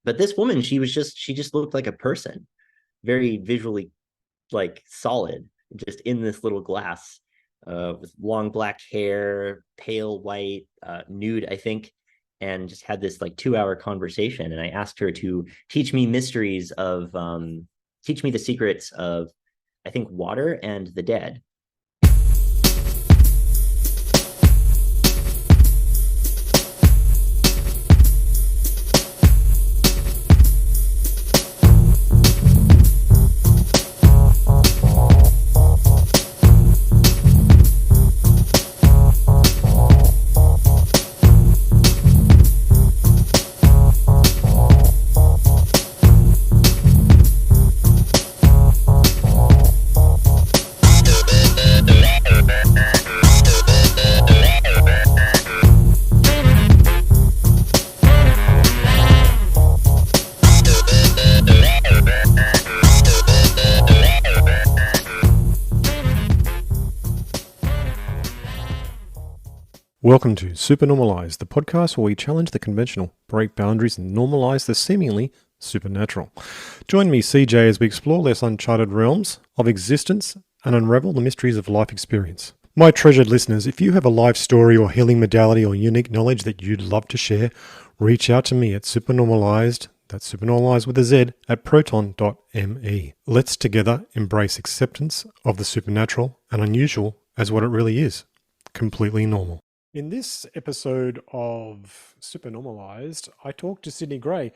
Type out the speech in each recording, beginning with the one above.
But this woman, she just looked like a person, very visually like solid, just in this little glass, with long black hair, pale white, nude, I think, and just had this like 2 hour conversation. And I asked her to teach me the secrets of, I think, water and the dead. Welcome to Supernormalized, the podcast where we challenge the conventional, break boundaries, and normalize the seemingly supernatural. Join me, CJ, as we explore less uncharted realms of existence and unravel the mysteries of life experience. My treasured listeners, if you have a life story or healing modality or unique knowledge that you'd love to share, reach out to me at Supernormalized, that's Supernormalized with a Z, at proton.me. Let's together embrace acceptance of the supernatural and unusual as what it really is, completely normal. In this episode of Supernormalized, I talked to Sidney Gray.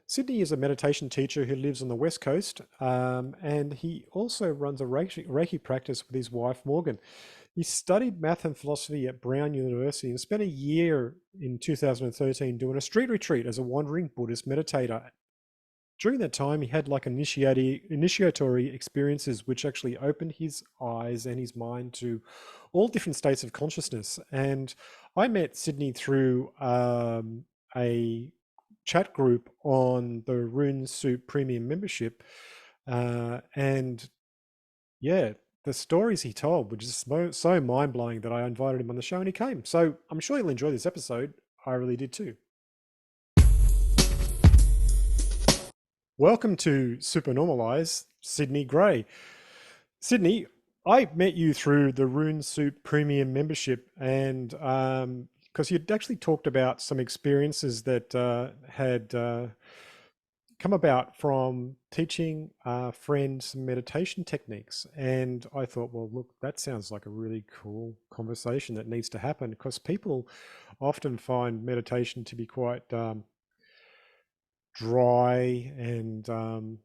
Sidney is a meditation teacher who lives on the West Coast, and he also runs a Reiki practice with his wife, Morgan. He studied math and philosophy at Brown University and spent a year in 2013 doing a street retreat as a wandering Buddhist meditator. During that time, he had like initiatory experiences which actually opened his eyes and his mind to all different states of consciousness. And I met Sidney through a chat group on the Rune Soup Premium membership. And yeah, the stories he told were just so mind-blowing that I invited him on the show and he came. So I'm sure you'll enjoy this episode. I really did too. Welcome to Supernormalize, Sidney Gray. Sidney, I met you through the Rune Soup Premium membership, and because you'd actually talked about some experiences that had come about from teaching friends some meditation techniques. And I thought, well, look, that sounds like a really cool conversation that needs to happen because people often find meditation to be quite dry and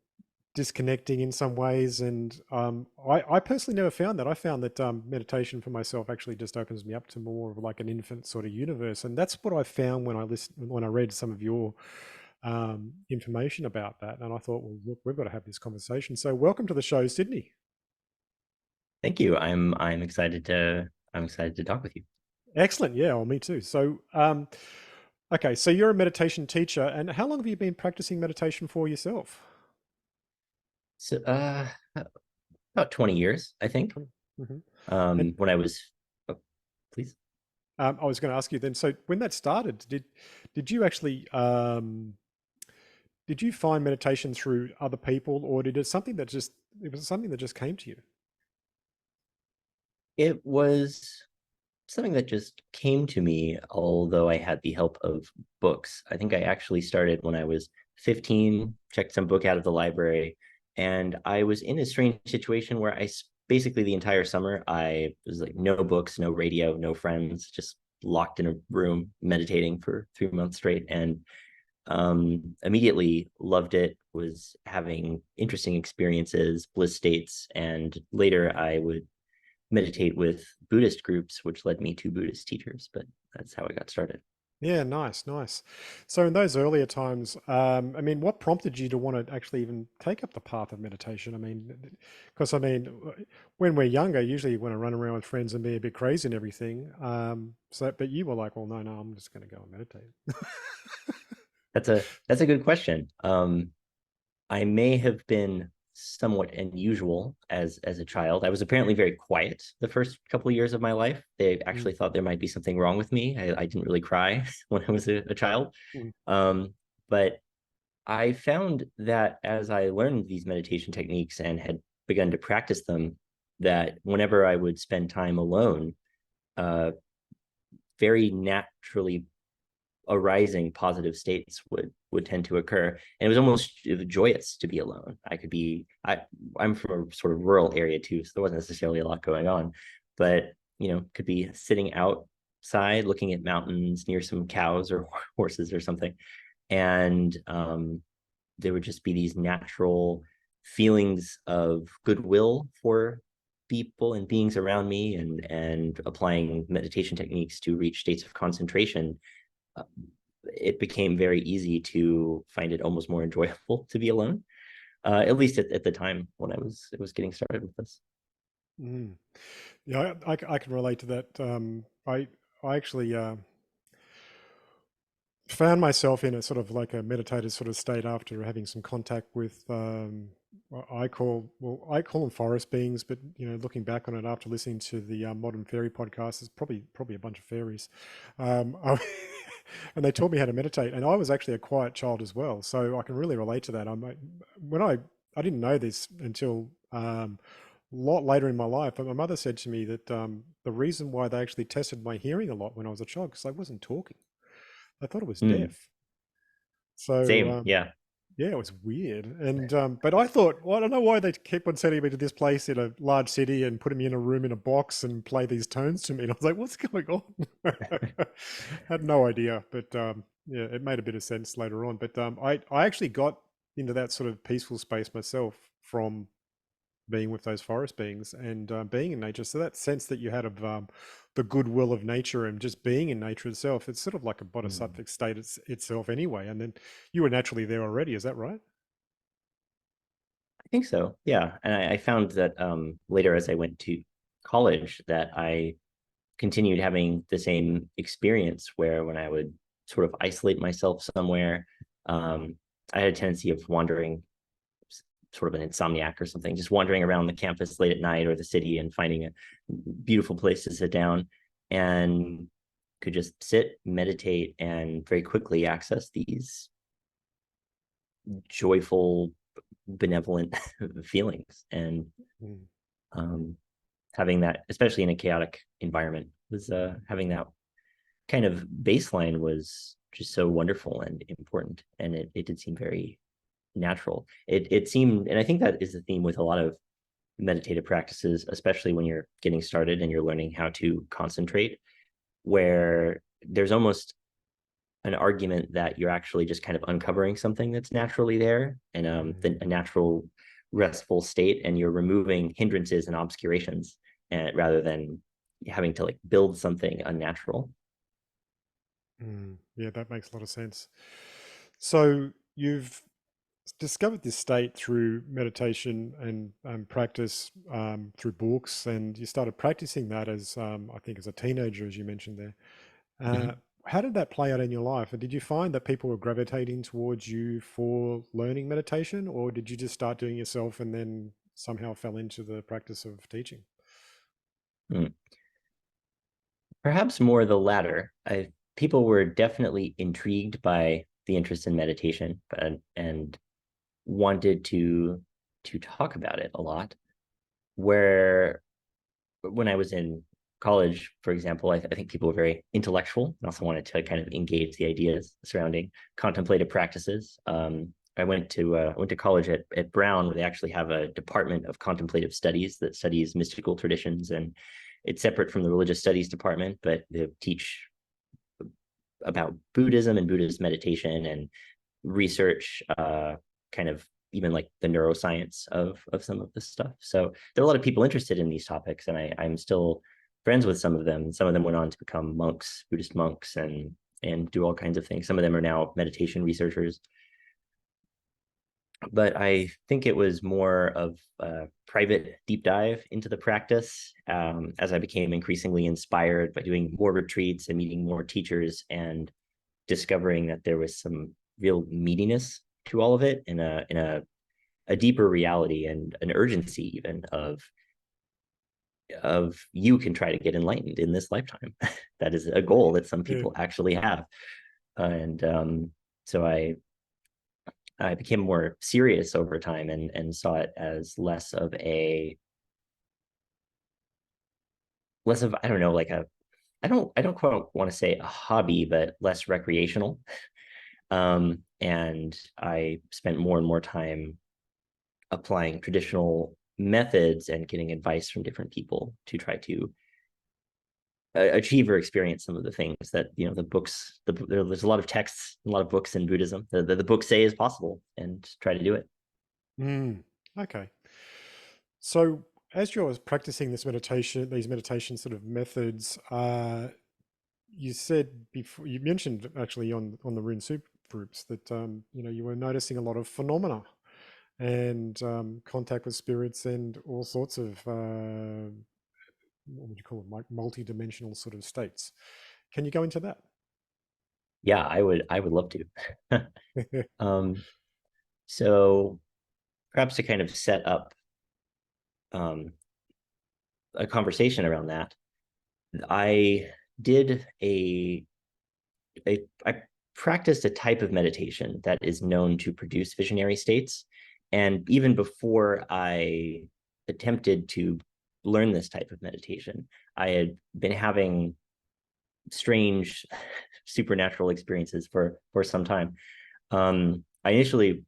disconnecting in some ways. And I personally never found that. I found that meditation for myself actually just opens me up to more of like an infinite sort of universe. And that's what I found when I read some of your information about that. And I thought, well, look, we've got to have this conversation. So welcome to the show, Sidney. Thank you. I'm excited to talk with you. Excellent. Yeah, well, me too. So okay, so you're a meditation teacher, and how long have you been practicing meditation for yourself? So about 20 years, I think. Mm-hmm. And When I was, oh, please. I was going to ask you then. So when that started, did you actually did you find meditation through other people, or did it something that just it was something that just came to you? It was something that just came to me, although I had the help of books. I think I actually started when I was 15, checked some book out of the library, and I was in a strange situation where basically the entire summer I was like no books, no radio, no friends, just locked in a room meditating for 3 months straight, and immediately loved it, was having interesting experiences, bliss states, and later I would meditate with Buddhist groups, which led me to Buddhist teachers, but that's how I got started. Yeah, nice, nice. So in those earlier times, I mean, what prompted you to want to actually even take up the path of meditation? I mean, because I mean, when we're younger, usually you want to run around with friends and be a bit crazy and everything. So, but you were like, well, no, I'm just going to go and meditate. That's a good question. I may have been somewhat unusual as a child. I was apparently very quiet the first couple of years of my life. They Mm, actually thought there might be something wrong with me. I didn't really cry when I was a child. mm, Um, but I found that as I learned these meditation techniques and had begun to practice them, that whenever I would spend time alone, uh, very naturally arising positive states would tend to occur, and it was almost joyous to be alone. I'm from a sort of rural area too, so there wasn't necessarily a lot going on, but could be sitting outside looking at mountains near some cows or horses or something, and there would just be these natural feelings of goodwill for people and beings around me, and applying meditation techniques to reach states of concentration. uh, it became very easy to find it almost more enjoyable to be alone, at least at the time when I was getting started with this. Mm. Yeah, I can relate to that. I actually found myself in a sort of like a meditative sort of state after having some contact with what I call them forest beings, but looking back on it after listening to the Modern Fairy podcast, it's probably a bunch of fairies, and they taught me how to meditate. And I was actually a quiet child as well, so I can really relate to that. When I didn't know this until a lot later in my life, but my mother said to me that the reason why they actually tested my hearing a lot when I was a child, because I wasn't talking. I thought it was Mm, deaf. So same, yeah. yeah, it was weird. And but I thought, well, I don't know why they kept on sending me to this place in a large city and putting me in a room in a box and play these tones to me. And I was like, what's going on? Had no idea, but yeah, it made a bit of sense later on. But I actually got into that sort of peaceful space myself from being with those forest beings and being in nature. So that sense that you had of the goodwill of nature and just being in nature itself, it's sort of like a Mm. bodhisattvic state itself anyway. And then you were naturally there already. Is that right? I think so, yeah. And I found that later as I went to college that I continued having the same experience, where when I would sort of isolate myself somewhere, um, I had a tendency of wandering, sort of an insomniac or something, just wandering around the campus late at night or the city and finding a beautiful place to sit down, and could just sit, meditate, and very quickly access these joyful, benevolent feelings. And Mm, um, having that, especially in a chaotic environment, was having that kind of baseline was just so wonderful and important, and it did seem very natural. It seemed, and I think that is the theme with a lot of meditative practices, especially when you're getting started and you're learning how to concentrate, where there's almost an argument that you're actually just kind of uncovering something that's naturally there, and a natural restful state, and you're removing hindrances and obscurations, and rather than having to like build something unnatural. yeah, that makes a lot of sense. So you've discovered this state through meditation and practice through books, and you started practicing that as I think as a teenager, as you mentioned there. Uh, Mhm. how did that play out in your life? And did you find that people were gravitating towards you for learning meditation, or did you just start doing it yourself and then somehow fell into the practice of teaching? Mm. Perhaps more the latter. People were definitely intrigued by the interest in meditation, and wanted to talk about it a lot. Where when I was in college, for example, I think people were very intellectual and also wanted to kind of engage the ideas surrounding contemplative practices. I went to college at Brown, where they actually have a department of contemplative studies that studies mystical traditions, and it's separate from the religious studies department, but they teach about Buddhism and Buddhist meditation, and research kind of even like the neuroscience of some of this stuff. So there are a lot of people interested in these topics, and I'm still friends with some of them. Some of them went on to become monks, Buddhist monks, and do all kinds of things. Some of them are now meditation researchers. But I think it was more of a private deep dive into the practice, as I became increasingly inspired by doing more retreats and meeting more teachers, and discovering that there was some real meatiness to all of it, in a deeper reality and an urgency even of you can try to get enlightened in this lifetime. That is a goal that some Yeah. people actually have. And so I became more serious over time and saw it as less of, I don't know, like a, I don't quite want to say a hobby, but less recreational. And I spent more and more time applying traditional methods and getting advice from different people to try to achieve or experience some of the things that, the books, there's a lot of texts, a lot of books in Buddhism, the books say is possible, and try to do it. Mm, okay. So, as you're practicing these meditation sort of methods, you said before, you mentioned actually on the Rune Soup groups that you were noticing a lot of phenomena and contact with spirits and all sorts of what would you call them, like multi-dimensional sort of states. Can you go into that? Yeah, I would love to. um, so perhaps to kind of set up um, a conversation around that, I did I practiced a type of meditation that is known to produce visionary states. And even before I attempted to learn this type of meditation, I had been having strange supernatural experiences for some time. I initially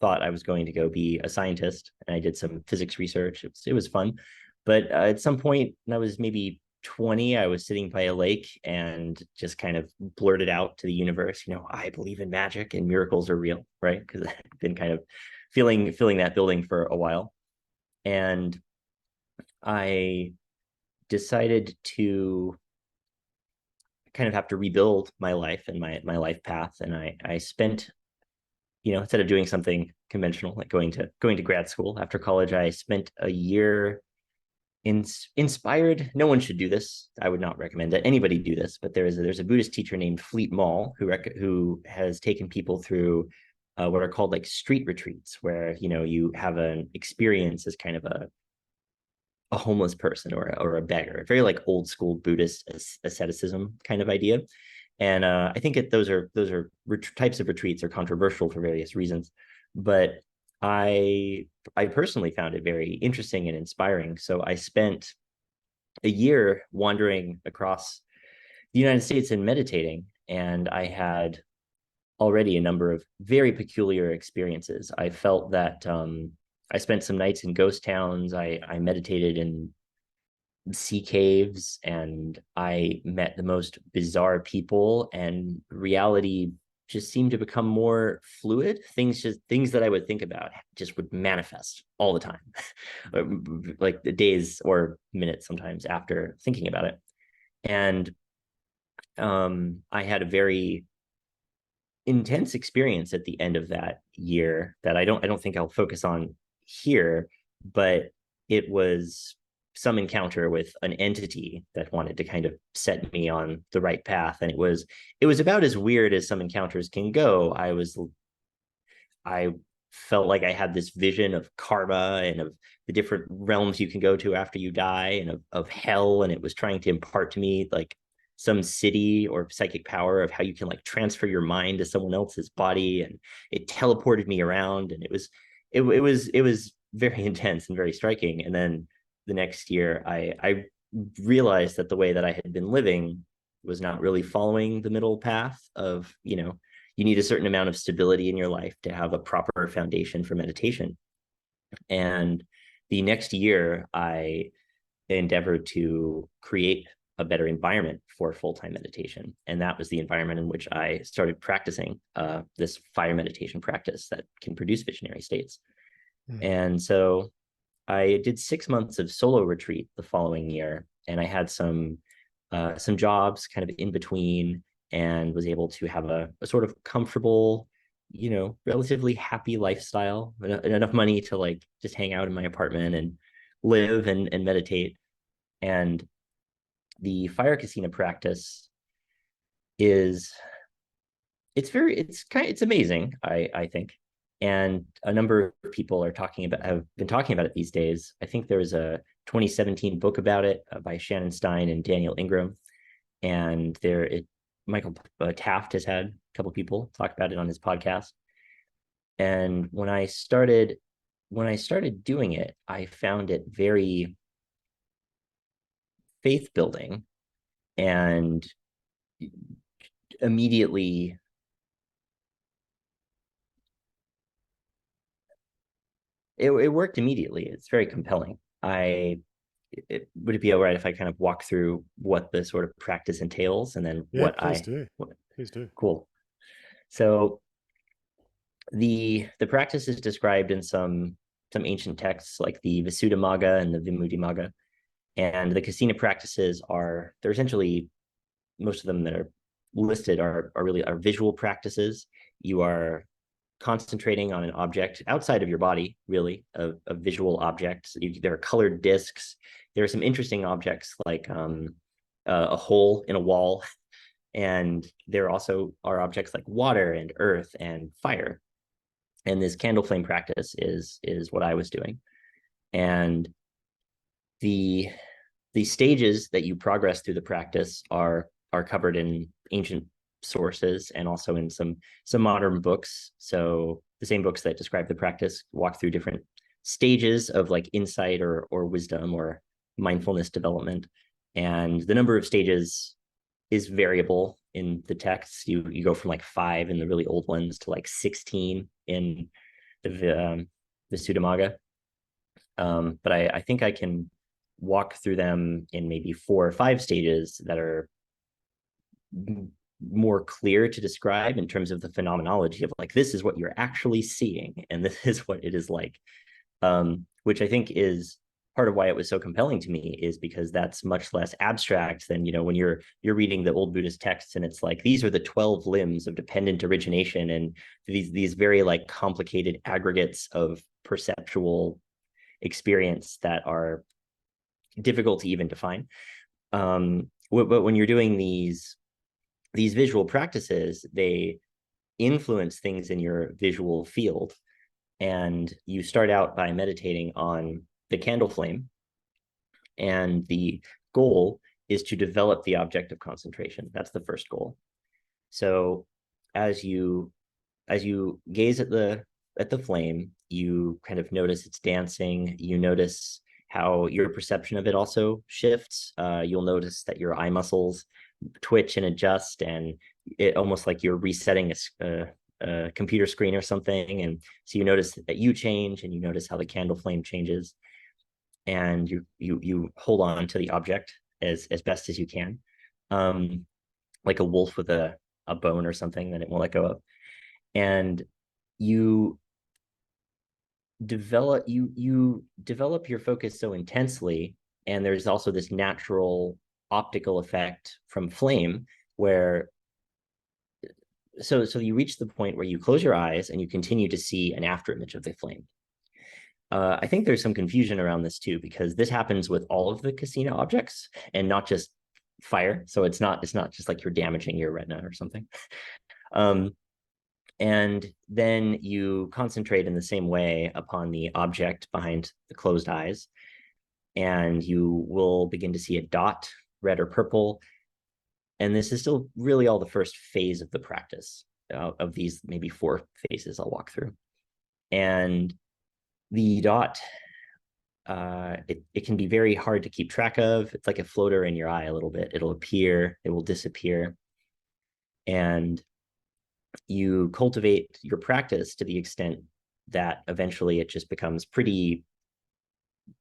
thought I was going to go be a scientist, and I did some physics research. It was fun, but at some point, when I was maybe 20, I was sitting by a lake and just kind of blurted out to the universe, I believe in magic and miracles are real, right? Because I've been kind of feeling that building for a while, and I decided to kind of have to rebuild my life and my life path, and I spent, instead of doing something conventional like going to grad school after college, I spent a year inspired. No one should do this. I would not recommend that anybody do this, but there's a Buddhist teacher named Fleet Mall who has taken people through what are called like street retreats, where you have an experience as kind of a homeless person or a beggar, very like old school Buddhist asceticism kind of idea. And I think those are types of retreats are controversial for various reasons, but I personally found it very interesting and inspiring. So I spent a year wandering across the United States and meditating, and I had already a number of very peculiar experiences. I felt that I spent some nights in ghost towns. I meditated in sea caves, and I met the most bizarre people, and reality just seemed to become more fluid. Things that I would think about just would manifest all the time, like the days or minutes sometimes after thinking about it. And I had a very intense experience at the end of that year that I don't think I'll focus on here, but it was some encounter with an entity that wanted to kind of set me on the right path, and it was about as weird as some encounters can go. I felt like I had this vision of karma and of the different realms you can go to after you die, and of hell, and it was trying to impart to me like some city or psychic power of how you can like transfer your mind to someone else's body, and it teleported me around, and it was very intense and very striking. And then the next year I realized that the way that I had been living was not really following the middle path of, you need a certain amount of stability in your life to have a proper foundation for meditation. And the next year, I endeavored to create a better environment for full-time meditation. And that was the environment in which I started practicing this fire meditation practice that can produce visionary states. Mm. And so I did 6 months of solo retreat the following year, and I had some jobs kind of in between, and was able to have a sort of comfortable, relatively happy lifestyle, enough money to like just hang out in my apartment and live and meditate. And the fire kasina practice is it's amazing, I think. And a number of people have been talking about it these days. I think there was a 2017 book about it by Shannon Stein and Daniel Ingram, and Michael Taft has had a couple people talk about it on his podcast. And when I started doing it, I found it very faith building, and immediately it worked immediately. It's very compelling. Would it be all right if I kind of walk through what the sort of practice entails, and then Yeah, please do. what Please do. cool. So the practice is described in some ancient texts like the Visuddhimagga and the Vimudimagga. And the kasina practices they're essentially, most of them that are listed are really are visual practices. You are concentrating on an object outside of your body, really, a visual object. There are colored discs. There are some interesting objects like a hole in a wall, and there also are objects like water and earth and fire. And this candle flame practice is what I was doing. And the the stages that you progress through the practice are covered in ancient sources and also in some modern books. So the same books that describe the practice walk through different stages of like insight or wisdom or mindfulness development. And the number of stages is variable in the texts. You go from like 5 in the really old ones to like 16 in the Sudamaga. But I think I can walk through them in maybe 4 or 5 stages that are more clear to describe in terms of the phenomenology of like, this is what you're actually seeing and this is what it is like. Which I think is part of why it was so compelling to me, is because that's much less abstract than, when you're reading the old Buddhist texts and it's like, these are the 12 limbs of dependent origination, and these very like complicated aggregates of perceptual experience that are difficult to even define. But when you're doing these visual practices, they influence things in your visual field. And you start out by meditating on the candle flame, and the goal is to develop the object of concentration. That's the first goal. So as you gaze at the flame, you kind of notice it's dancing. You notice how your perception of it also shifts. You'll notice that your eye muscles twitch and adjust, and it almost like you're resetting a computer screen or something. And so you notice that you change, and you notice how the candle flame changes, and you hold on to the object as best as you can, like a wolf with a bone or something that it won't let go of. And you develop your focus so intensely, and there's also this natural optical effect from flame where so you reach the point where you close your eyes and you continue to see an after image of the flame. I think there's some confusion around this too, because this happens with all of the kasina objects and not just fire. So it's not just like you're damaging your retina or something. And then you concentrate in the same way upon the object behind the closed eyes, and you will begin to see a dot, red or purple. And this is still really all the first phase of the practice, of these maybe 4 phases I'll walk through. And the dot, it can be very hard to keep track of. It's like a floater in your eye a little bit. It'll appear, it will disappear. And you cultivate your practice to the extent that eventually it just becomes pretty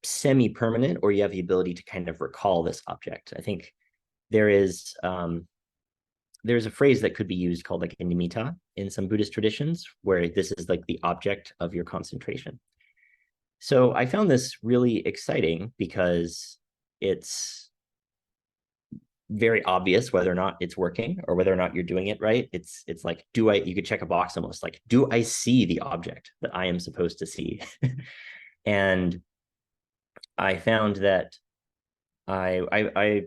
semi-permanent, or you have the ability to kind of recall this object. I think there's a phrase that could be used called like a nimitta in some Buddhist traditions, where this is like the object of your concentration. So I found this really exciting because it's very obvious whether or not it's working or whether or not you're doing it right. It's like, you could check a box almost like, do I see the object that I am supposed to see? And I found that I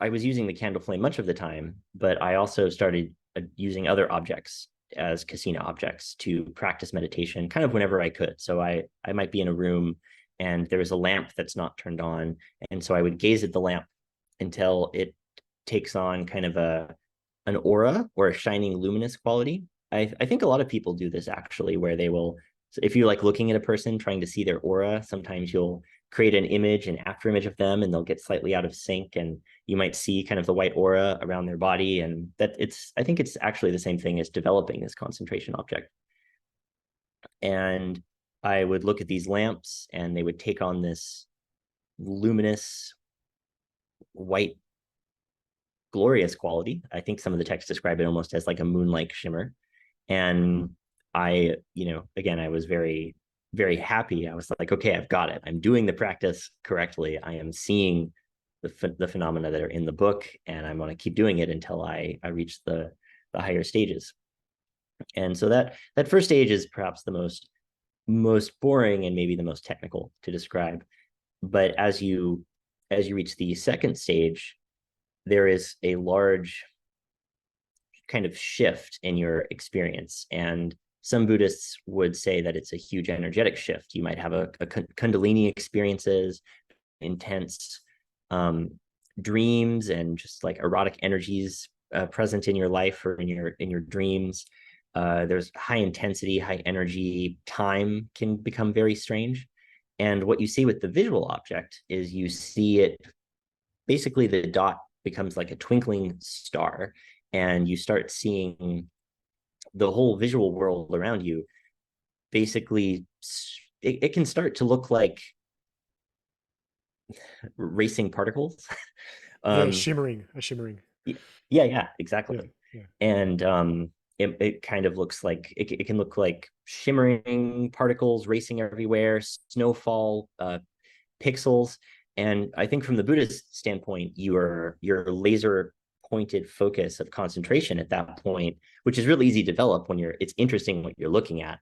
was using the candle flame much of the time, but I also started using other objects as kasina objects to practice meditation kind of whenever I could. So I might be in a room and there is a lamp that's not turned on. And so I would gaze at the lamp until it takes on kind of an aura or a shining luminous quality. I think a lot of people do this actually, where they will, if you like looking at a person trying to see their aura, sometimes you'll create an image, an after image of them, and they'll get slightly out of sync, and you might see kind of the white aura around their body. And that I think it's actually the same thing as developing this concentration object. And I would look at these lamps and they would take on this luminous white glorious quality. I think some of the texts describe it almost as like a moon-like shimmer. And I, again, I was very, very happy. I was like, okay, I've got it. I'm doing the practice correctly. I am seeing the phenomena that are in the book, and I'm going to keep doing it until I reach the higher stages. And so that first stage is perhaps the most boring and maybe the most technical to describe. But as you reach the second stage, there is a large kind of shift in your experience. And some Buddhists would say that it's a huge energetic shift. You might have a Kundalini experiences, intense dreams, and just like erotic energies present in your life or in your dreams. There's high intensity, high energy. Time can become very strange. And what you see with the visual object is you see it, basically the dot becomes like a twinkling star, and you start seeing the whole visual world around you. Basically, it can start to look like racing particles. Yeah, um, shimmering. yeah, exactly. Yeah, yeah. And it kind of looks like it can look like shimmering particles racing everywhere, snowfall, pixels. And I think from the Buddhist standpoint, your laser pointed focus of concentration at that point, which is really easy to develop when it's interesting what you're looking at.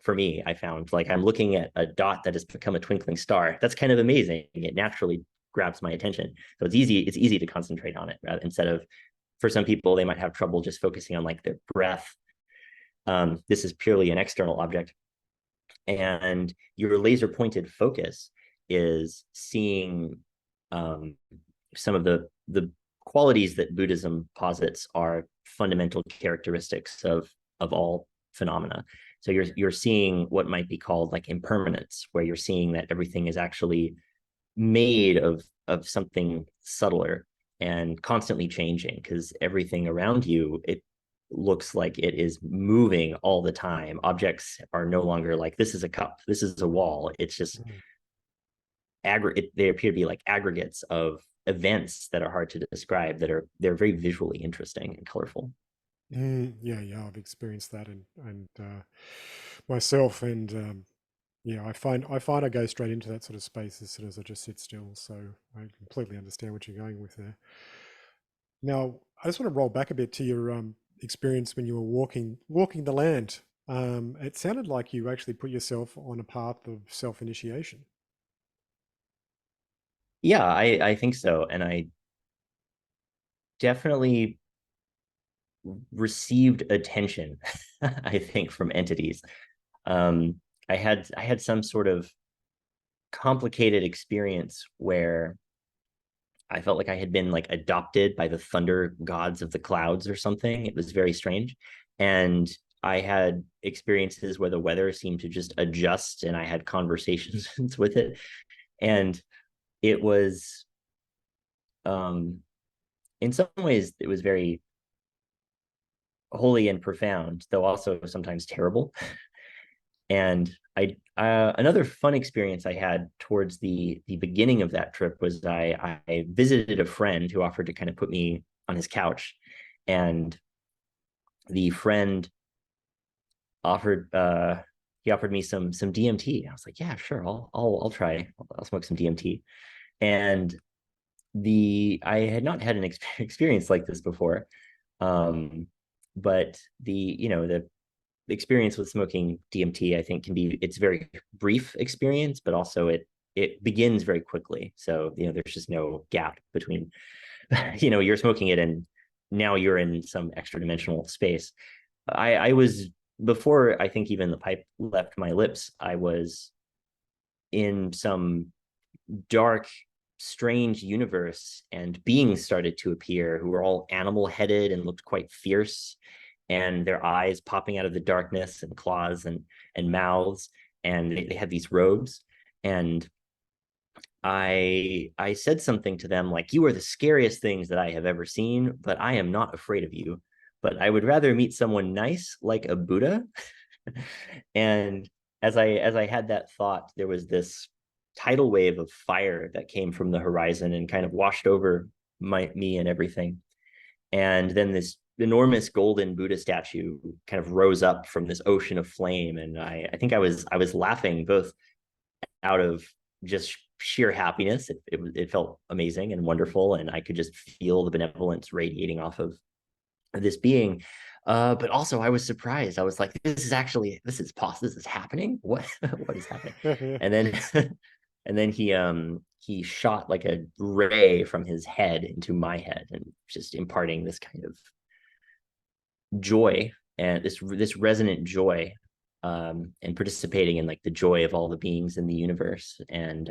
For me, I found like I'm looking at a dot that has become a twinkling star. That's kind of amazing. It naturally grabs my attention. So it's easy to concentrate on it, instead of, for some people, they might have trouble just focusing on like their breath. This is purely an external object. And your laser pointed focus is seeing some of the qualities that Buddhism posits are fundamental characteristics of all phenomena. So you're seeing what might be called like impermanence, where you're seeing that everything is actually made of something subtler and constantly changing, because everything around you, it looks like it is moving all the time. Objects are no longer like, this is a cup, this is a wall. It's just they appear to be like aggregates of events that are hard to describe, they're very visually interesting and colorful. Yeah, I've experienced that and myself, and yeah, I go straight into that sort of space as soon as I just sit still. So I completely understand what you're going with there. Now, I just want to roll back a bit to your experience when you were walking the land. It sounded like you actually put yourself on a path of self-initiation. Yeah, I think so. And I definitely received attention, I think, from entities. um I had some sort of complicated experience where I felt like I had been like adopted by the thunder gods of the clouds or something. It was very strange. And I had experiences where the weather seemed to just adjust, and I had conversations with it. And it was, um, in some ways, it was very holy and profound, though also sometimes terrible. And another fun experience I had towards the beginning of that trip was I visited a friend who offered to kind of put me on his couch. And the friend offered he offered me some DMT. I was like, yeah, sure, I'll try. I'll smoke some DMT. And I had not had an experience like this before. Um, but the experience with smoking DMT, I think, it's a very brief experience, but also it begins very quickly. So, there's just no gap between, you're smoking it and now you're in some extra dimensional space. I was, before I think even the pipe left my lips, I was in some dark, strange universe, and beings started to appear who were all animal headed and looked quite fierce. and their eyes popping out of the darkness, and claws and mouths, and they had these robes. And I said something to them like, "You are the scariest things that I have ever seen, but I am not afraid of you. But I would rather meet someone nice like a Buddha." And as I had that thought, there was this tidal wave of fire that came from the horizon and kind of washed over me and everything. And then this enormous golden Buddha statue kind of rose up from this ocean of flame. And I think I was laughing both out of just sheer happiness. It felt amazing and wonderful, and I could just feel the benevolence radiating off of this being. But also I was surprised. I was like, this is happening. What what is happening? And then and then he shot like a ray from his head into my head, and just imparting this kind of joy, and this resonant joy, and participating in like the joy of all the beings in the universe. And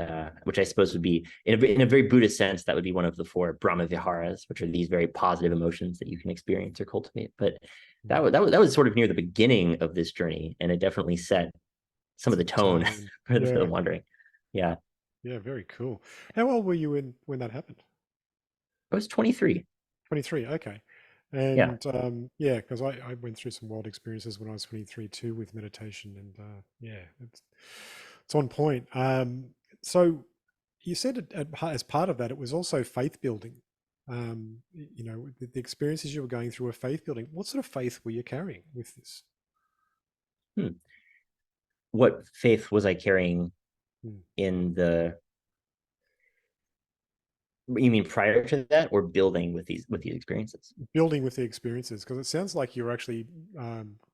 which I suppose would be, in a very Buddhist sense, that would be one of the four Brahma Viharas, which are these very positive emotions that you can experience or cultivate. But that was sort of near the beginning of this journey, and it definitely set some of the tone for the Yeah. wandering. Yeah, Yeah, very cool. How old were you when that happened? I was 23. 23, okay. Yeah. And yeah, because I went through some wild experiences when I was 23 too with meditation, and yeah, it's on point. So you said as part of that, it was also faith building. You know, the experiences you were going through were faith building. What sort of faith were you carrying with this? Hmm. What faith was I carrying Hmm. in the, you mean prior to that, or building with these experiences? Building with the experiences, because it sounds like you're actually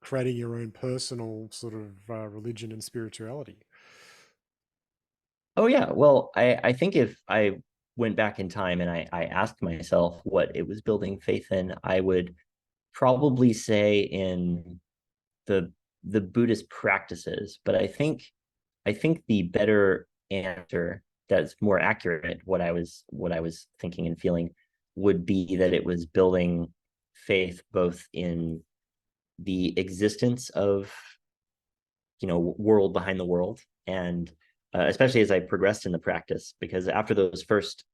creating your own personal sort of religion and spirituality. Oh yeah. Well, I think if I went back in time and I asked myself what it was building faith in, I would probably say in the the Buddhist practices. But I think the better answer, that's more accurate, what I was thinking and feeling, would be that it was building faith both in the existence of, world behind the world, and especially as I progressed in the practice, because after those first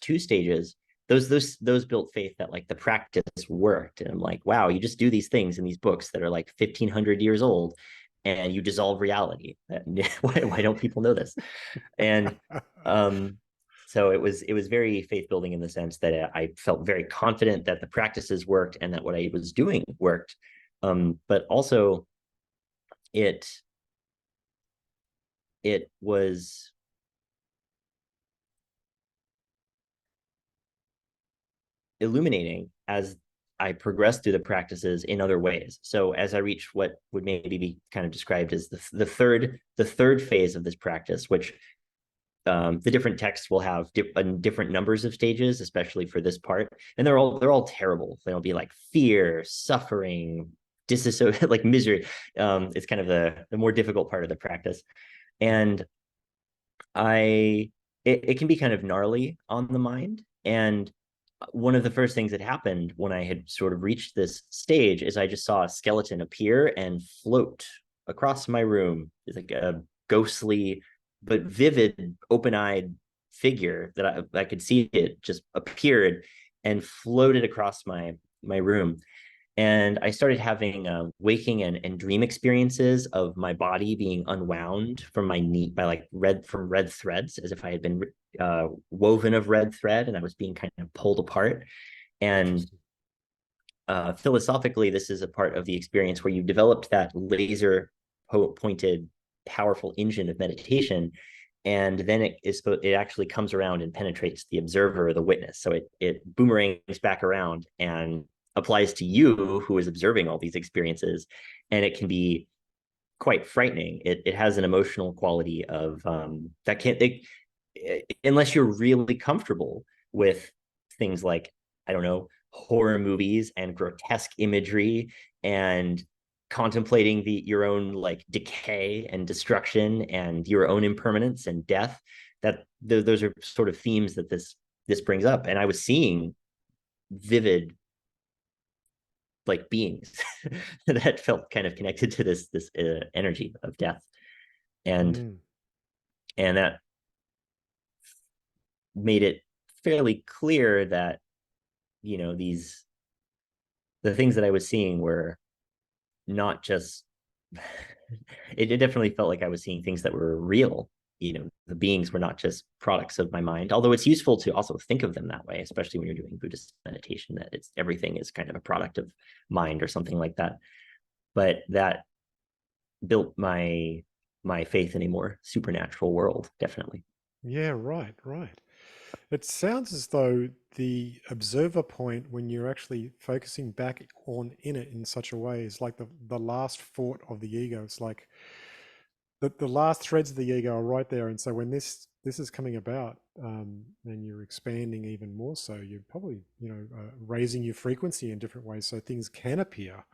two stages, those built faith that like the practice worked. And I'm like, wow, you just do these things in these books that are like 1,500 years old, and you dissolve reality. Why don't people know this? And um so it was very faith building in the sense that I felt very confident that the practices worked and that what I was doing worked. But also it it was illuminating as I progressed through the practices in other ways. So as I reached what would maybe be kind of described as the third phase of this practice, which the different texts will have different numbers of stages, especially for this part, and they're all terrible. They'll be like fear, suffering, disassociation, like misery. It's kind of the more difficult part of the practice, and I it can be kind of gnarly on the mind. And one of the first things that happened when I had sort of reached this stage is I just saw a skeleton appear and float across my room. It's like a ghostly but vivid, open-eyed figure that I could see. It just appeared and floated across my room. And I started having waking and dream experiences of my body being unwound from my knee by like red threads, as if I had been woven of red thread, and I was being kind of pulled apart. And Interesting. Philosophically, this is a part of the experience where you've developed that laser pointed, powerful engine of meditation, and then it actually comes around and penetrates the observer or the witness. So it boomerangs back around and applies to you, who is observing all these experiences, and it can be quite frightening. It has an emotional quality of that can't unless you're really comfortable with things like, I don't know, horror movies and grotesque imagery, and contemplating your own like decay and destruction and your own impermanence and death. That those are sort of themes that this brings up. And I was seeing vivid like beings that felt kind of connected to this energy of death, and Mm. and that made it fairly clear that these the things that I was seeing were not just it definitely felt like I was seeing things that were real. The beings were not just products of my mind, although it's useful to also think of them that way, especially when you're doing Buddhist meditation, that it's everything is kind of a product of mind or something like that. But that built my faith in a more supernatural world, definitely. Yeah, right, right. It sounds as though the observer point, when you're actually focusing back on in it in such a way, is like the last fort of the ego. It's like the last threads of the ego are right there. And so when this is coming about, and you're expanding even more so, you're probably, raising your frequency in different ways so things can appear.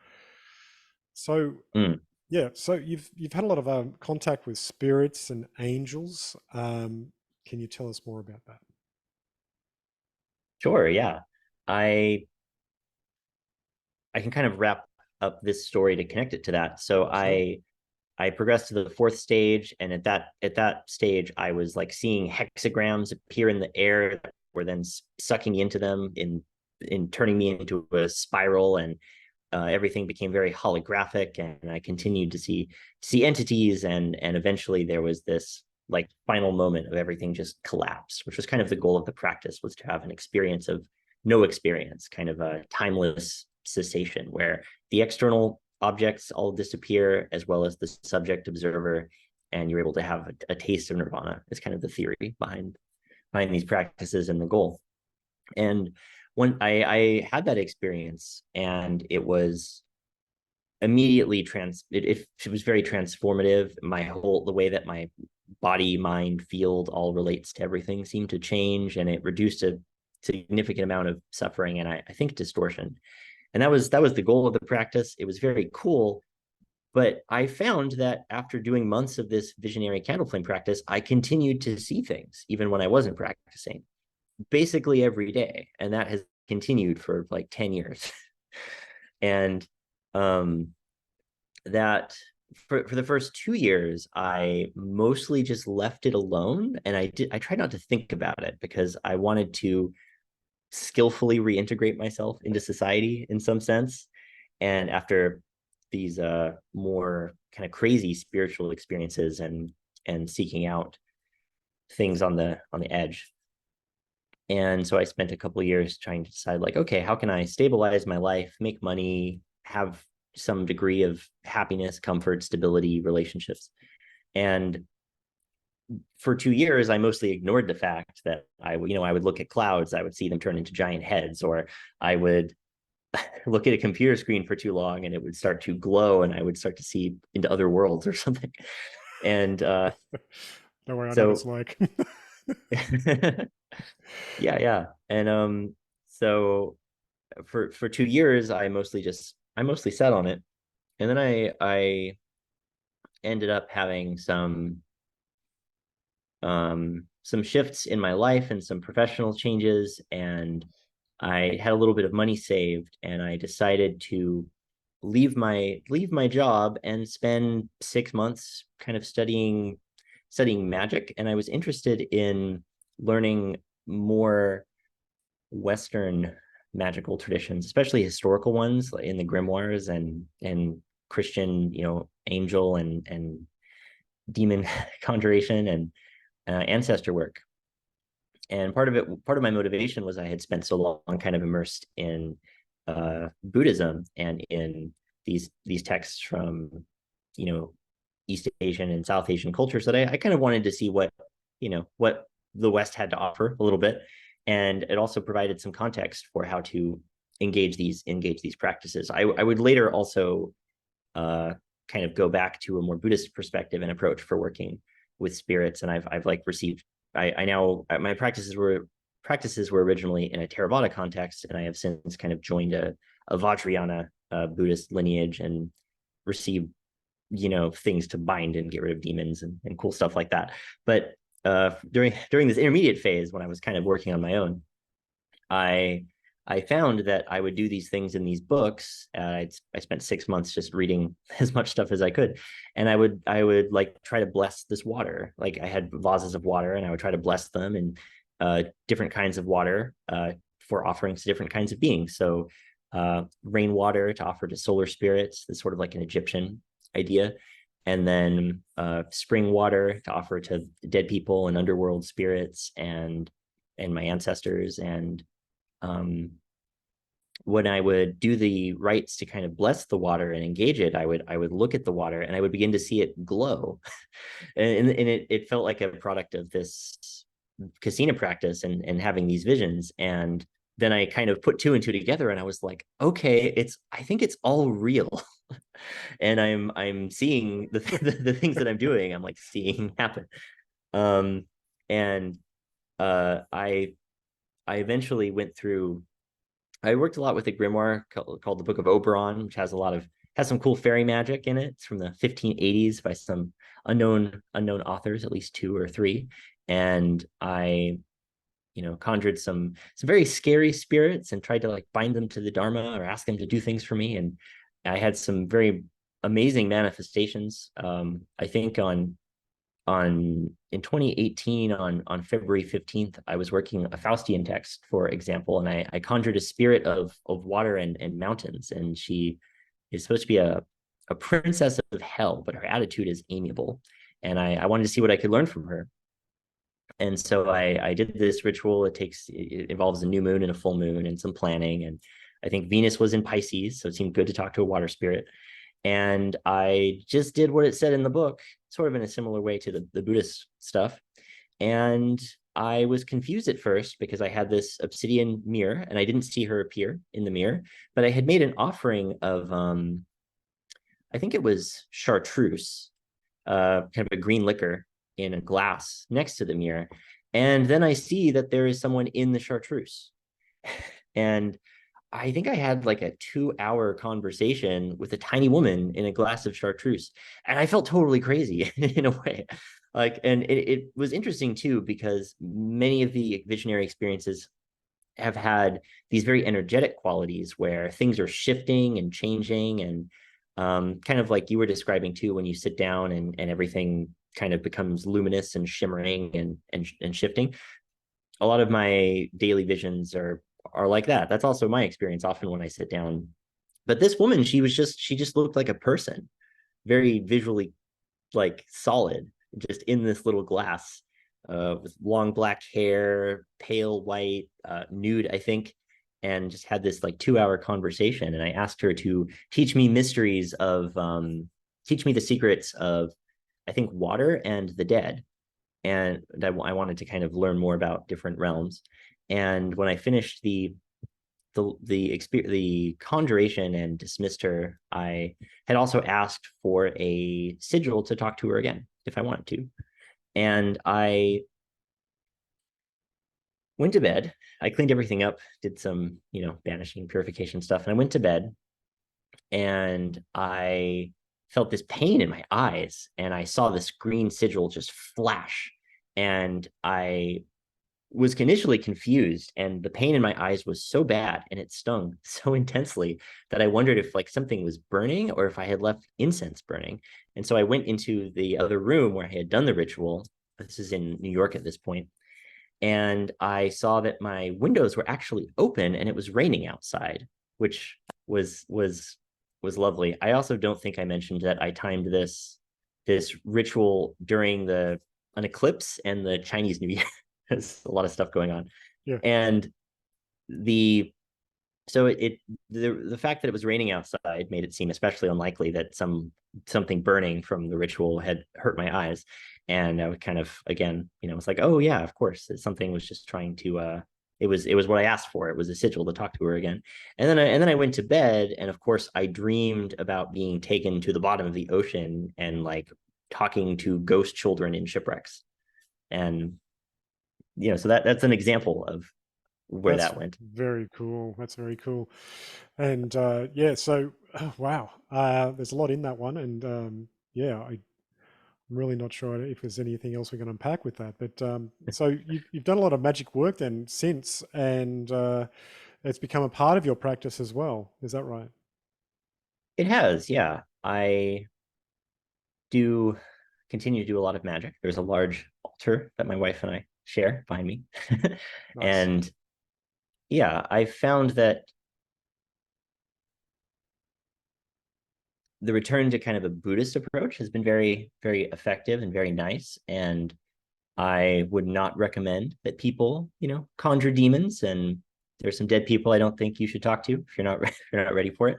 So Mm, yeah, so you've had a lot of contact with spirits and angels. Can you tell us more about that? sure, yeah. I i can kind of wrap up this story to connect it to that. So Sure. I progressed to the fourth stage, and at that stage, I was like seeing hexagrams appear in the air that were then sucking into them in turning me into a spiral, and everything became very holographic, and I continued to see entities, and eventually there was this like final moment of everything just collapse, which was kind of the goal of the practice, was to have an experience of no experience, kind of a timeless cessation where the external objects all disappear as well as the subject observer, and you're able to have a taste of nirvana. Is kind of the theory behind these practices and the goal. And when I had that experience, and it was immediately it was very transformative. The way that my body, mind, field all relates to everything seemed to change, and it reduced a significant amount of suffering, and I think distortion. And that was the goal of the practice. It was very cool. But I found that after doing months of this visionary candle flame practice, I continued to see things even when I wasn't practicing, basically every day. And that has continued for like 10 years. And um, that for the first 2 years, I mostly just left it alone. And I tried not to think about it because I wanted to skillfully reintegrate myself into society in some sense. And after these more kind of crazy spiritual experiences, and seeking out things on the edge. And so I spent a couple of years trying to decide, like, okay, how can I stabilize my life, make money, have some degree of happiness, comfort, stability, relationships. And for 2 years, I mostly ignored the fact that I would look at clouds, I would see them turn into giant heads, or I would look at a computer screen for too long and it would start to glow, and I would start to see into other worlds or something. And Don't worry, I know what it's so like. yeah, yeah. And so for 2 years, I mostly sat on it. And then I ended up having some shifts in my life and some professional changes, and I had a little bit of money saved, and I decided to leave my job and spend 6 months kind of studying magic. And I was interested in learning more Western magical traditions, especially historical ones, like in the grimoires, and Christian, angel and demon conjuration, and ancestor work. And part of my motivation was I had spent so long kind of immersed in Buddhism and in these texts from East Asian and South Asian cultures, that I kind of wanted to see what the West had to offer a little bit. And it also provided some context for how to engage these practices. I would later also kind of go back to a more Buddhist perspective and approach for working with spirits. And I've like received I now my practices were originally in a Theravada context, and I have since kind of joined a Vajrayana Buddhist lineage, and received things to bind and get rid of demons, and cool stuff like that. But during this intermediate phase, when I was kind of working on my own, I I found that I would do these things in these books. I spent 6 months just reading as much stuff as I could, and I would like try to bless this water. Like I had vases of water, and I would try to bless them and different kinds of water for offerings to different kinds of beings. So rainwater to offer to solar spirits. That's sort of like an Egyptian idea, and then spring water to offer to dead people and underworld spirits and my ancestors. And um, when I would do the rites to kind of bless the water and engage it, I would look at the water and I would begin to see it glow, and it felt like a product of this kasina practice and having these visions. And then I kind of put two and two together, and I was like, okay, I think it's all real, and I'm seeing the things that I'm doing. I'm like seeing happen, um, and I eventually went through. I worked a lot with a grimoire called the Book of Oberon, which has some cool fairy magic in it. It's from the 1580s by some unknown authors, at least two or three. And I, conjured some very scary spirits and tried to like bind them to the Dharma or ask them to do things for me. And I had some very amazing manifestations. I think in 2018 on February 15th, I was working a Faustian text, for example, and I conjured a spirit of water and mountains, and she is supposed to be a princess of hell, but her attitude is amiable. And I wanted to see what I could learn from her. And so I did this ritual. It involves a new moon and a full moon and some planning. And I think Venus was in Pisces, so it seemed good to talk to a water spirit. And I just did what it said in the book, sort of in a similar way to the Buddhist stuff. And I was confused at first because I had this obsidian mirror and I didn't see her appear in the mirror, but I had made an offering of, I think it was chartreuse, kind of a green liquor in a glass next to the mirror. And then I see that there is someone in the chartreuse. And I think I had like a 2-hour conversation with a tiny woman in a glass of chartreuse. And I felt totally crazy in a way. Like, and it was interesting too, because many of the visionary experiences have had these very energetic qualities where things are shifting and changing, and kind of like you were describing too, when you sit down and everything kind of becomes luminous and shimmering and shifting. A lot of my daily visions are like that. That's also my experience often when I sit down. But this woman, she just looked like a person, very visually like solid, just in this little glass, with long black hair, pale white, nude, I think, and just had this like 2-hour conversation. And I asked her to teach me teach me the secrets of, I think, water and the dead. And I wanted to kind of learn more about different realms. And when I finished the conjuration and dismissed her, I had also asked for a sigil to talk to her again if I wanted to. And I went to bed. I cleaned everything up, did some, banishing purification stuff, and I went to bed. And I felt this pain in my eyes, and I saw this green sigil just flash. And I was initially confused, and the pain in my eyes was so bad and it stung so intensely that I wondered if like something was burning or if I had left incense burning. And so I went into the other room where I had done the ritual. This is in New York at this point. And I saw that my windows were actually open and it was raining outside, which was lovely. I also don't think I mentioned that I timed this ritual during an eclipse and the Chinese New Year. There's a lot of stuff going on. Yeah. And the so the fact that it was raining outside made it seem especially unlikely that something burning from the ritual had hurt my eyes. And I would kind of, again, it's like, oh yeah, of course, something was just trying to it was what I asked for. It was a sigil to talk to her again. And then I went to bed, and of course I dreamed about being taken to the bottom of the ocean and like talking to ghost children in shipwrecks. And so that's an example of where That's that went. very cool. That's very cool. And yeah, so wow, there's a lot in that one. And yeah, I'm really not sure if there's anything else we can unpack with that. But so you've done a lot of magic work then since, and it's become a part of your practice as well. Is that right? It has, yeah. I do continue to do a lot of magic. There's a large altar that my wife and I share behind me. Nice. And yeah, I found that the return to kind of a Buddhist approach has been very, very effective and very nice. And I would not recommend that people, conjure demons. And there's some dead people I don't think you should talk to if you're not if you're not ready for it.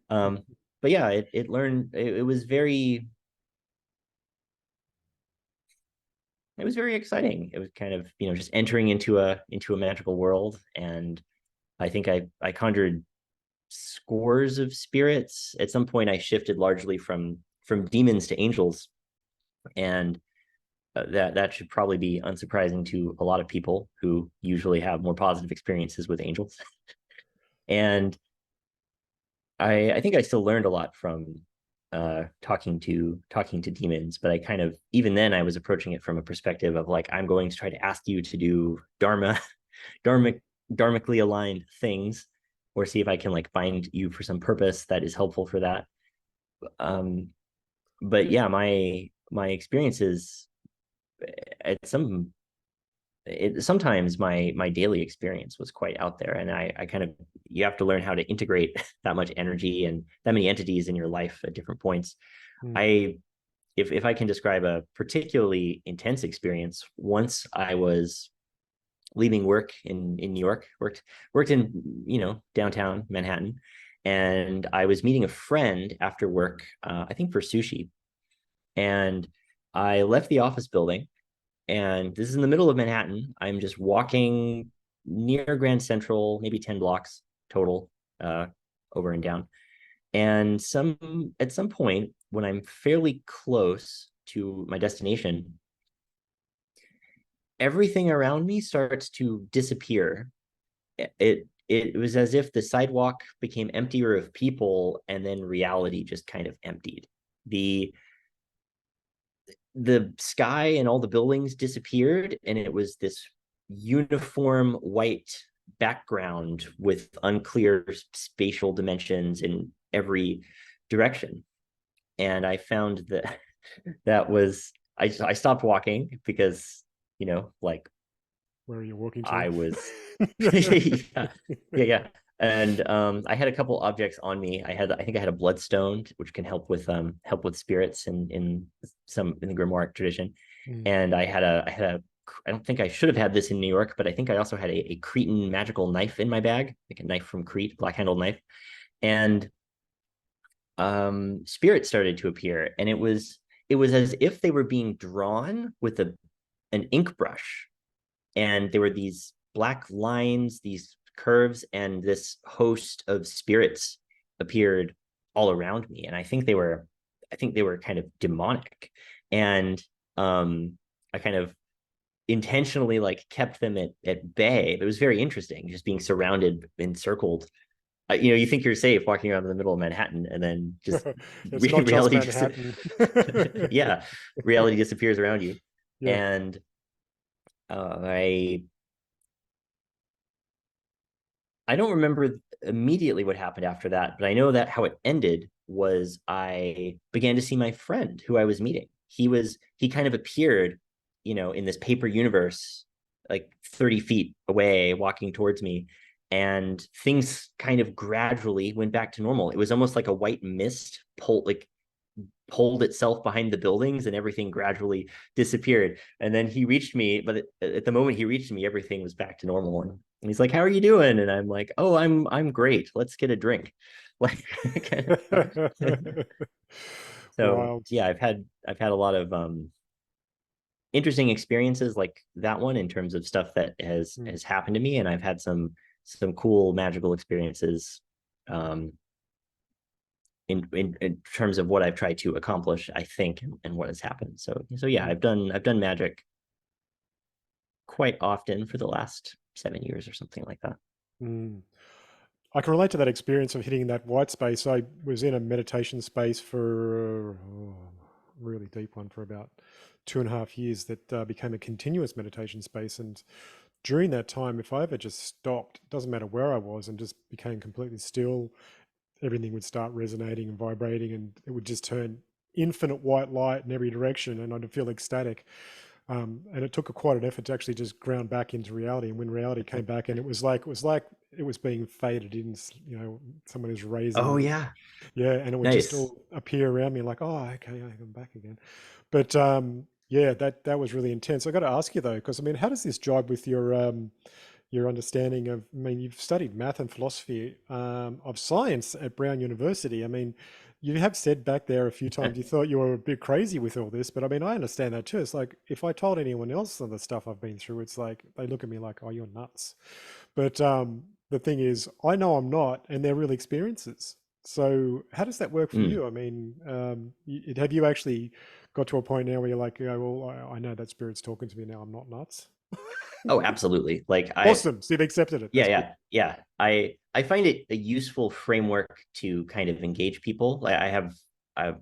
Um, but yeah, it was very exciting. It was kind of, just entering into a magical world. And I think I conjured scores of spirits. At some point I shifted largely from demons to angels, and that should probably be unsurprising to a lot of people who usually have more positive experiences with angels. And I think I still learned a lot from talking to demons, but I kind of, even then I was approaching it from a perspective of like, I'm going to try to ask you to do dharmic dharmically aligned things, or see if I can like find you for some purpose that is helpful for that. um but yeah, my experiences at sometimes my daily experience was quite out there, and I kind of, you have to learn how to integrate that much energy and that many entities in your life at different points. Mm. I If I can describe a particularly intense experience, once I was leaving work in New York, worked in, downtown Manhattan, and I was meeting a friend after work, I think for sushi. And I left the office building, and this is in the middle of Manhattan. I'm just walking near Grand Central, maybe 10 blocks total, uh, over and down. And at some point, when I'm fairly close to my destination, everything around me starts to disappear. It was as if the sidewalk became emptier of people, and then reality just kind of emptied. The sky and all the buildings disappeared, and it was this uniform white background with unclear spatial dimensions in every direction. And I found that that was I stopped walking because, like, Where are you walking to? I was yeah, yeah. And I had a couple objects on me. I think I had a bloodstone, which can help with spirits in the grimoire tradition. Mm. And I don't think I should have had this in New York, but I think I also had a Cretan magical knife in my bag, like a knife from Crete, black handled knife. And spirits started to appear, and it was as if they were being drawn with an ink brush, and there were these black lines, these curves, and this host of spirits appeared all around me. And I think they were kind of demonic. And I kind of intentionally like kept them at bay. It was very interesting, just being surrounded, encircled. You think you're safe walking around in the middle of Manhattan, and then just It's not just reality just Manhattan. yeah, reality disappears around you. Yeah. And I don't remember immediately what happened after that, but I know that how it ended was I began to see my friend who I was meeting. He kind of appeared, in this paper universe, like 30 feet away, walking towards me, and things kind of gradually went back to normal. It was almost like a white mist pulled itself behind the buildings, and everything gradually disappeared. And then he reached me, but at the moment he reached me, everything was back to normal. And he's like, "How are you doing?" And I'm like, "Oh, I'm great. Let's get a drink." Like, so Wild. yeah, I've had a lot of interesting experiences like that one, in terms of stuff that has Mm. has happened to me, and I've had some cool magical experiences, um in terms of what I've tried to accomplish, I think, and what has happened. So yeah, Mm. I've done magic quite often for the last 7 years or something like that. Mm. I can relate to that experience of hitting that white space. I was in a meditation space for really deep one for about 2.5 years that became a continuous meditation space. And during that time, if I ever just stopped, doesn't matter where I was, and just became completely still, everything would start resonating and vibrating, and it would just turn infinite white light in every direction, and I'd feel ecstatic. And it took quite an effort to actually just ground back into reality. And when reality came back, and it was like it was being faded in, someone is Oh raising, yeah, yeah, and it would just nice. all appear around me like, oh, okay, I'm back again. But yeah, that was really intense. I got to ask you though, because I mean, how does this jibe with your understanding of? I mean, you've studied math and philosophy of science at Brown University. I mean, you have said back there a few times you thought you were a bit crazy with all this, but I mean, I understand that too. It's like if I told anyone else of the stuff I've been through, it's like they look at me like, "Oh, you're nuts." But the thing is, I know I'm not, and they're real experiences. So, how does that work for Mm. you? I mean, have you actually got to a point now where you're like, "Oh, well, I know that spirit's talking to me now. I'm not nuts." Oh, absolutely. Like Awesome. So you've accepted it. yeah, That's good. yeah. I find it a useful framework to kind of engage people. Like I have a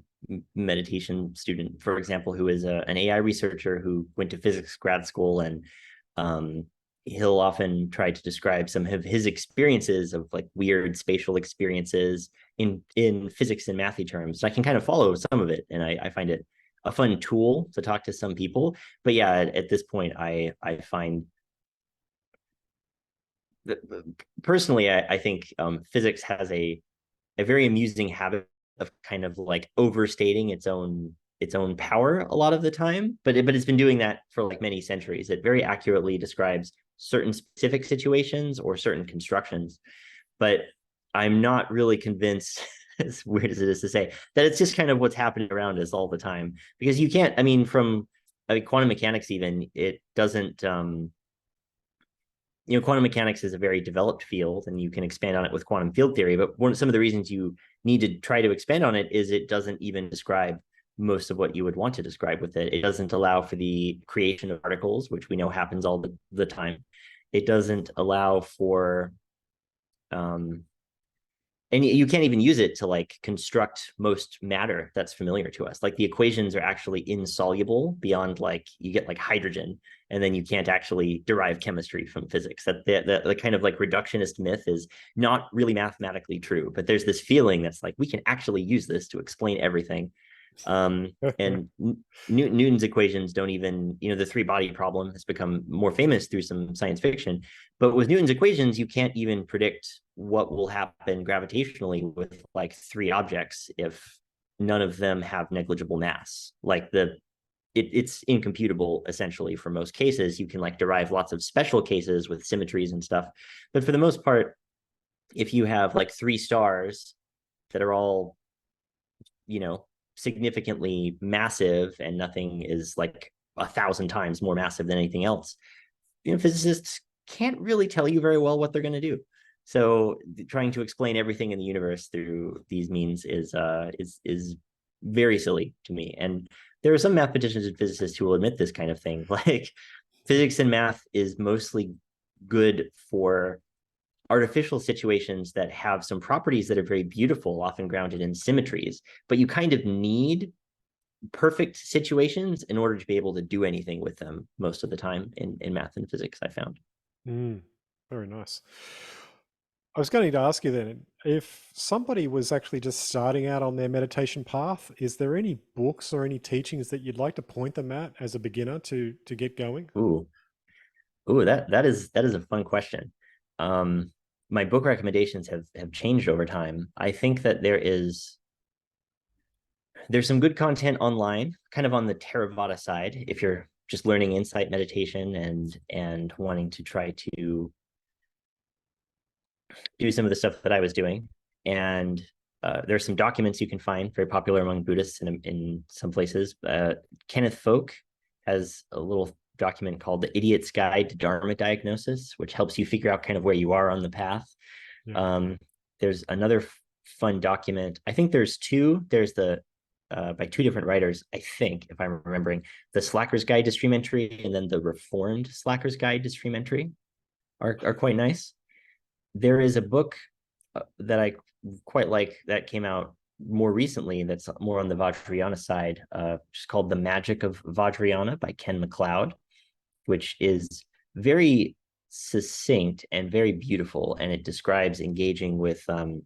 meditation student, for example, who is an AI researcher who went to physics grad school, and um, he'll often try to describe some of his experiences of like weird spatial experiences in physics and mathy terms. And I can kind of follow some of it, and I find it a fun tool to talk to some people. But yeah, at this point, I find personally, I think physics has a very amusing habit of kind of like overstating its own power a lot of the time. But it's been doing that for like many centuries. It very accurately describes certain specific situations or certain constructions. But I'm not really convinced, as weird as it is to say, that it's just kind of what's happening around us all the time. Because you can't, I mean, quantum mechanics, even, it doesn't quantum mechanics is a very developed field, and you can expand on it with quantum field theory. But some of the reasons you need to try to expand on it is it doesn't even describe most of what you would want to describe with it. It doesn't allow for the creation of particles, which we know happens all the time. It doesn't allow for um, and you can't even use it to like construct most matter that's familiar to us. Like the equations are actually insoluble beyond, like you get like hydrogen, and then you can't actually derive chemistry from physics. That the kind of like reductionist myth is not really mathematically true, but there's this feeling that's like we can actually use this to explain everything. And Newton's equations don't even, the three body problem has become more famous through some science fiction. But with Newton's equations, you can't even predict what will happen gravitationally with like three objects if none of them have negligible mass. Like it's incomputable essentially for most cases. You can like derive lots of special cases with symmetries and stuff. But for the most part, if you have like three stars that are all, you know, significantly massive and nothing is like 1,000 times more massive than anything else, physicists can't really tell you very well what they're going to do. So trying to explain everything in the universe through these means is very silly to me. And there are some mathematicians and physicists who will admit this kind of thing. Like physics and math is mostly good for artificial situations that have some properties that are very beautiful, often grounded in symmetries, but you kind of need perfect situations in order to be able to do anything with them most of the time in math and physics, I found. Very nice. I was going to ask you then, if somebody was actually just starting out on their meditation path, is there any books or any teachings that you'd like to point them at as a beginner to get going? Ooh, that is a fun question. Um, my book recommendations have changed over time. I think that there's some good content online, kind of on the Theravada side, if you're just learning insight meditation and wanting to try to do some of the stuff that I was doing. And there's some documents you can find very popular among Buddhists in some places. Kenneth Folk has a little document called The Idiot's Guide to Dharma Diagnosis, which helps you figure out kind of where you are on the path. Yeah. There's another fun document. I think there's two. There's the by two different writers, I think, if I'm remembering, the Slacker's Guide to Stream Entry and then the Reformed Slacker's Guide to Stream Entry are quite nice. There is a book that I quite like that came out more recently that's more on the Vajrayana side, just called The Magic of Vajrayana by Ken MacLeod, which is very succinct and very beautiful, and it describes engaging with the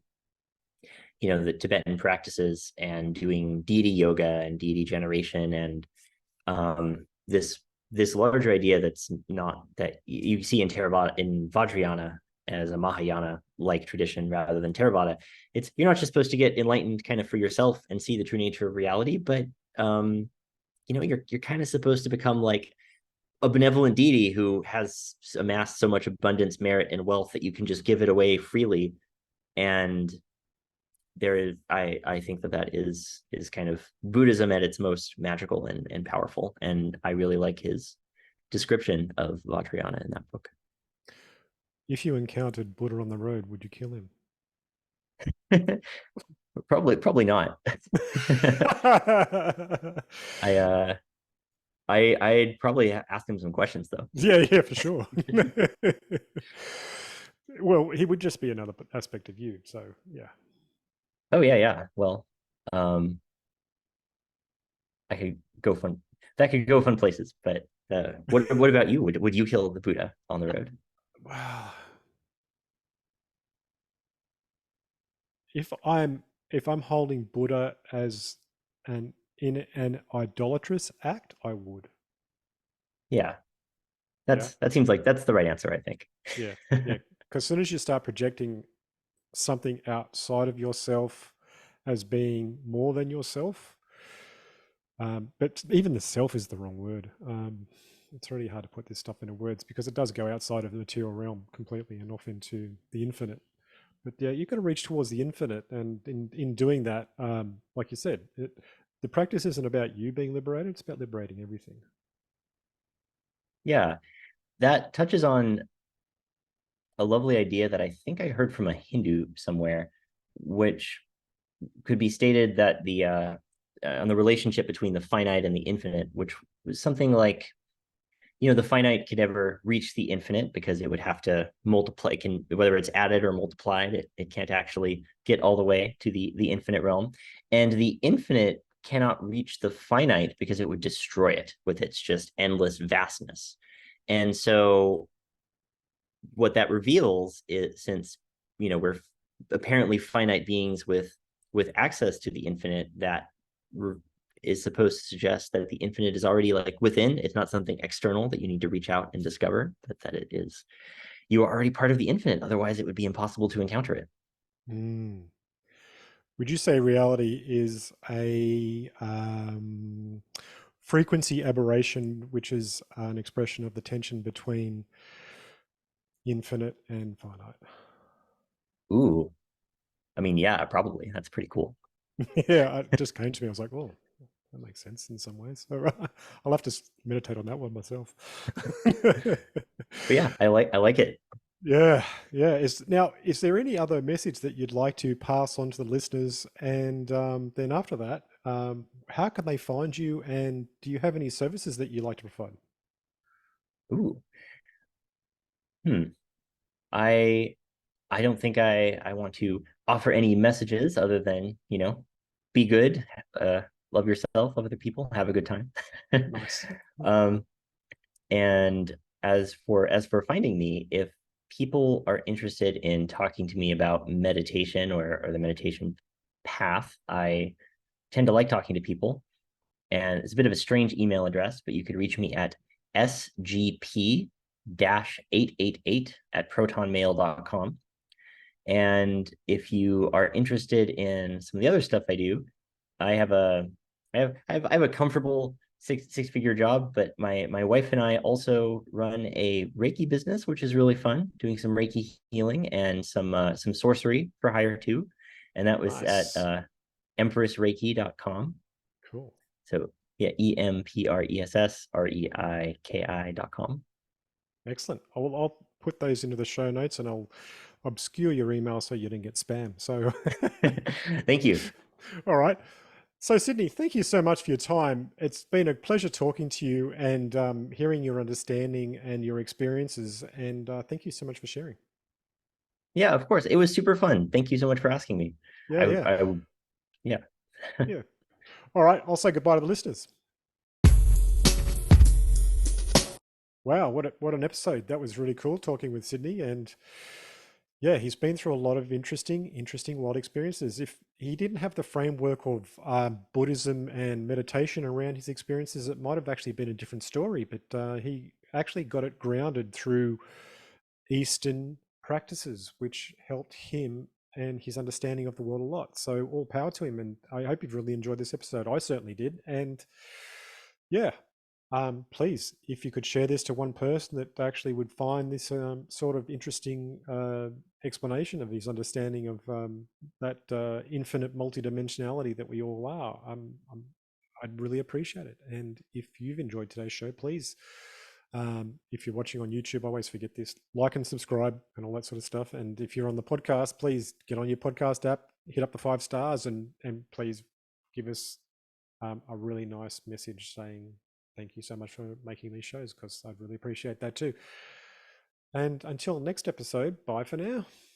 Tibetan practices and doing deity yoga and deity generation, and this larger idea that's not that you see in Theravada, in Vajrayana, as a Mahayana like tradition rather than Theravada. It's you're not just supposed to get enlightened kind of for yourself and see the true nature of reality, but you're kind of supposed to become like a benevolent deity who has amassed so much abundance, merit, and wealth that you can just give it away freely. And there is, I think that is kind of Buddhism at its most magical and powerful. And I really like his description of Vajrayana in that book. If you encountered Buddha on the road, would you kill him? Probably not. I I'd probably ask him some questions though. Yeah, for sure. Well, he would just be another aspect of you. So yeah. Oh yeah. Well, I could go fun. That could go fun places. But what about you? Would you kill the Buddha on the road? Wow. If I'm holding Buddha as in an idolatrous act, I would. Yeah, Yeah, that seems like that's the right answer, I think. yeah. Because as soon as you start projecting something outside of yourself as being more than yourself, but even the self is the wrong word. It's really hard to put this stuff into words because it does go outside of the material realm completely and off into the infinite. But yeah, you've got to reach towards the infinite, and in doing that, like you said, the practice isn't about you being liberated; it's about liberating everything. Yeah, that touches on a lovely idea that I think I heard from a Hindu somewhere, which could be stated that the on the relationship between the finite and the infinite, which was something like, the finite could never reach the infinite because it would have to multiply. It can, whether it's added or multiplied, it can't actually get all the way to the infinite realm. And the infinite cannot reach the finite because it would destroy it with its just endless vastness. And so what that reveals is, since we're apparently finite beings with access to the infinite, that is supposed to suggest that the infinite is already like within. It's not something external that you need to reach out and discover, but that it is, you are already part of the infinite. Otherwise it would be impossible to encounter it. Mm. Would you say reality is a frequency aberration, which is an expression of the tension between infinite and finite? Ooh, I mean, yeah, probably. That's pretty cool. Yeah, it just came to me. I was like, "Oh, that makes sense in some ways." So, I'll have to meditate on that one myself. But yeah, I like it. Yeah, yeah. Is there any other message that you'd like to pass on to the listeners? And then after that, how can they find you? And do you have any services that you like to provide? Ooh. Hmm. I I don't think I want to offer any messages other than, be good, uh, love yourself, love other people, have a good time. Nice. um, and as for finding me, if people are interested in talking to me about meditation or the meditation path, I tend to like talking to people. And it's a bit of a strange email address, but you could reach me at sgp-888 at protonmail.com. And if you are interested in some of the other stuff I do, I have a comfortable six figure job, but my wife and I also run a Reiki business, which is really fun, doing some Reiki healing and some sorcery for hire too. And that was at Nice. empressreiki.com. Cool. So yeah, EMPRESSREIKI.com. Excellent. I'll put those into the show notes and I'll obscure your email so you didn't get spam. So, Thank you. all right. So, Sydney, thank you so much for your time. It's been a pleasure talking to you and hearing your understanding and your experiences. And thank you so much for sharing. Yeah, of course. It was super fun. Thank you so much for asking me. Yeah, I, yeah, I yeah. yeah. All right. I'll say goodbye to the listeners. Wow, what an episode. That was really cool talking with Sydney. And yeah, he's been through a lot of interesting wild experiences. If he didn't have the framework of Buddhism and meditation around his experiences, it might have actually been a different story. But he actually got it grounded through Eastern practices, which helped him and his understanding of the world a lot. So all power to him. And I hope you've really enjoyed this episode. I certainly did. And yeah, please, if you could share this to one person that actually would find this sort of interesting explanation of his understanding of that infinite multidimensionality that we all are, I'd really appreciate it. And if you've enjoyed today's show, please, if you're watching on YouTube, I always forget this, like and subscribe and all that sort of stuff. And if you're on the podcast, please get on your podcast app, hit up the 5 stars, and please give us a really nice message saying thank you so much for making these shows, because I really appreciate that too. And until next episode, bye for now.